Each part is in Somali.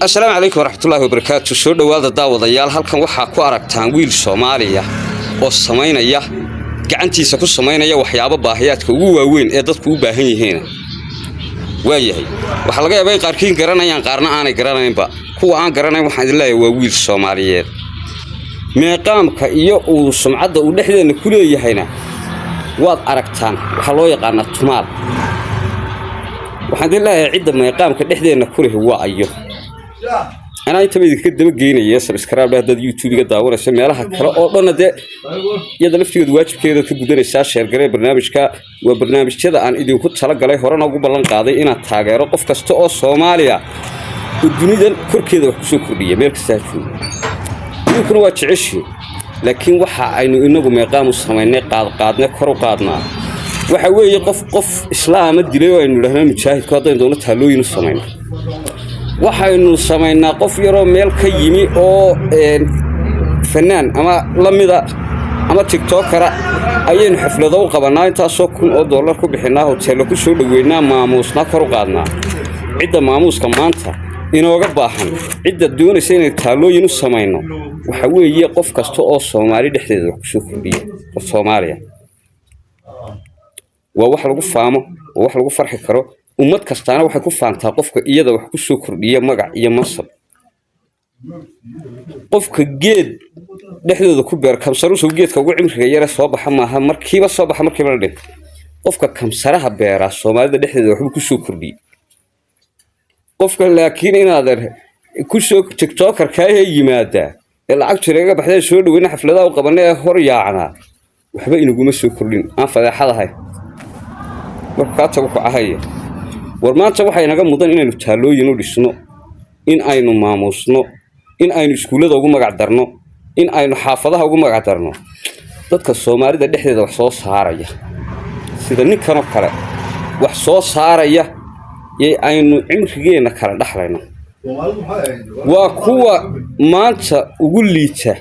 السلام عليكم ورحمة الله وبركاته. سو dhawaada daawadayaal halkan waxa ku aragtaan wiil Soomaaliya oo sameynaya gacantiisa ku sameynaya waxyaabo baahiyaadka ugu waaweyn ee dadku u baahan yihiin. Waayahay waxa laga yaabay qaarkiin garanayaan qaarna aanay garanaynba. Kuwa aan garanayn waxaan idin leeyahay waa wiil Soomaaliyeed. Meeqaamka iyo uu sumcadda u dhexdeena ku leeyahayna waad aragtaan waxa loo yaqaan tumaal. waxaan idin leeyahay cidda meeqaamka dhexdeena ku leh waa ayo. أنا أنتبه كده بجيني يا سبسكرايب هذا اليوتيوب كده داور اسم مالها كلا أردنا ده يدلف تيجي واجب كده تقدر الشاشة شرقة برنامج كا وبرنامج كده عن إذا كنت سلق عليه هرانا وقبل لنا قاضي إن التاجر قف كستو الصوماليا والدنيا ده كل كده وشكر بيه مالك سافر يمكن واتعيش لكن وح إنه مقام الصومالي قادنا كرو قادنا وحوي قف إسلام الدليل إنه لهنا متشاهد كذا دولة هلوين الصومالي waxaynu sameynaa qof yaro meel ka yimi oo fanaan ama lamida ama tiktoker ayaynu xaflado u qabanaa intaas oo $1,000 ku bixinaa hotel ku soo dhaweynaa maamuusna kor u qaadnaa cidda maamuuska maanta inooga baahan cidda doonaysa inay taalooyin u sameyno waxa weeye qof kasta oo Soomaali dhexdeeda wax ku soo kordhiya Soomaaliya waa wax lagu faamo oo wax lagu farxi karo ummad kastaana waxay ku faantaa qofka iyada wax ku soo kordhiya magac iyo masab qofka geed dhexdooda ku beer kamsaro soo geedka ugu cimriga yar soo baxa maaha markiiba la dhig qofka kamsaraha beera Soomaalida dhexdeeda wax ku soo kordhiya qofka laakiin inaad ku soo tiktoker ka yimaada lacag jireega baxday soo dhaweyn xafladaha u qabanay hor yaacna waxba inaguma soo kordhin aan fadeexadahay marka tagu ku ahaya warmaanta waxay naga mudan inaynu taalooyin u dhisno in aynu maamusno in aynu iskuulada ugu magac darno in aynu xaafadaha ugu magac darno dadka Soomaalida dhexdeeda wax soo saaraya sida ninkan oo kale wax soo saaraya ee aynu cimrigeena kala dhaxlayno waa kuwa maanta ugu liita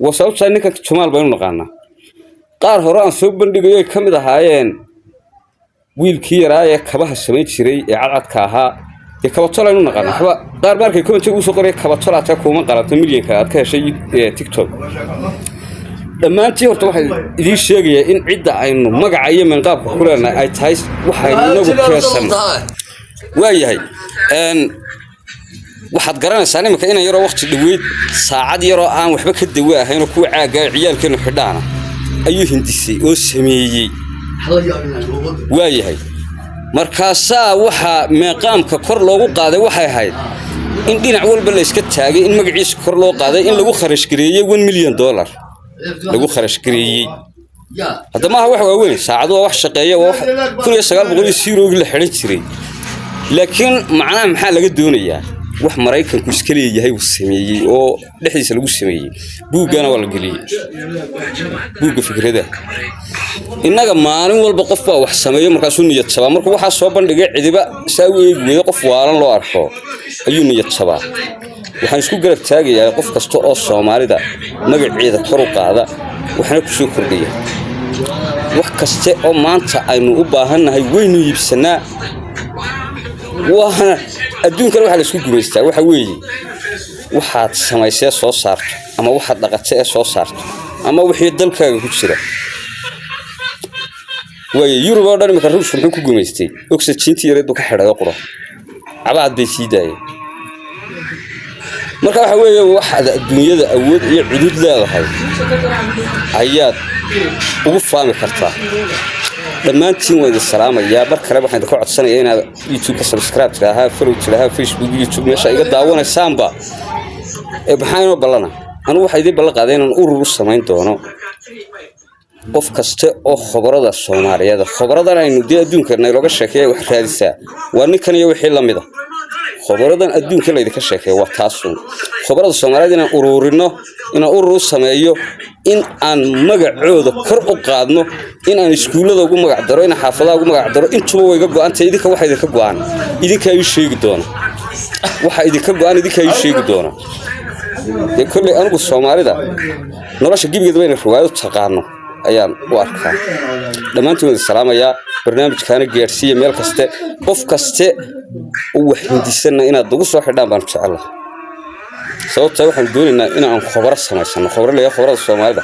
wasawta ninka tumaal baynu naqaana qaar hore aan soo bandhigayo kamid ahaayeen wiilkii yaraaye kabaha sameyn jiray ee cadcadka ahaa ee kabatolo inuu naqaan waxba qaar markay comment ugu soo qoray kabatolo ta kuma qalato milyanka aad ka heshay TikTok dhamaantii horta waxay idin sheegaya in cidda aynu magaca iyo manqaabka ku leenahay ay tahay waxaynu nagu keesan waayahay waxaad garanaysaa nimanka inay yaro waqti dhaweyd saacad yaro aan waxba ka dawaa ahayn oo ku caaga ciyaalkeenu xidhaana ayuu hindisay oo sameeyay waayahay markaasaa waxa meeqaamka kor loogu qaaday waxay ahayd in dhinac walba la iska taagay in magaciisa kor loo qaaday in lagu kharash gareeyay $1 million lagu kharash gareeyay hadama waxa waaweyn saacadu wax shaqeeya oo 1900 la xiran jiray laakiin macnaha maxaa laga doonayaa wax Mareykanku iska leeyahay uu sameeyay oo dhexdiisa lagu sameeyay buugana waa la galiyay buugga fikrada inaga maalin walba qof baa wax sameeyo markaas uu niyad sabaa markuu waxa soo bandhigay cidiba saa u eegay qof waalan loo arko ayuu niyad sabaa waxaan isku garab taagayaa qof kasta oo Soomaalida magaceeda kor u qaada waxna ku soo kordhiya wax kasta oo maanta aynu u baahanahay weynu iibsanaa waxana adduunka waxa la isku guuleystaa waxa weeye waxaad samaysay soo saarto ama waxaad dhaqatay soo saarto ama wixii dalkaaga ku jira way Yurub oo dhan marka ruushku wuxuu ku guuleystay oxygen yareed ka xidhay qoro abaad bay siiday marka waxa weeye waxa adduunyada awood iyo cudud leedahay ayaad ugu faami kartaa dhamaantiin way salaamaya bar kale waxaan ku codsanayaa inaad YouTube ka subscribe tiraha follow tiraha Facebook YouTube meesha iga daawanaysaanba maxaan balana anu waxa idin ballan qaaday inaan urur sameyn doono qof kasta oo khibrada Soomaaliyeed khibradan aynu adduunka looga sheekeeyo wax raadisa waa ninkan iyo wixii la mid ah khibradan adduunka la idinka sheekeeyo waa taas khibrada Soomaaliyeed inaan ururino inaan urur sameeyo in aan magacooda kor u qaadno in aan iskuulada ugu magac daro in xaafadaha ugu magac daro intuba way ga go'antay idinka waxa idinka go'an idinka ay sheegi doona waxa idinka go'an idinka ay sheegi doona kulli anigu Soomaalida nolosha gibigeeda wayna ruwaayad taqaano ayaan u arkaa dhamaantood salaamaya barnaamijkaana gaarsiiya meel kaste qof kaste oo wax hindisana inaad ugu soo xidhaan baan jecelahay sababtoo waxaan doonaynaa in aan khubaro samaysano khubaro Soomaalida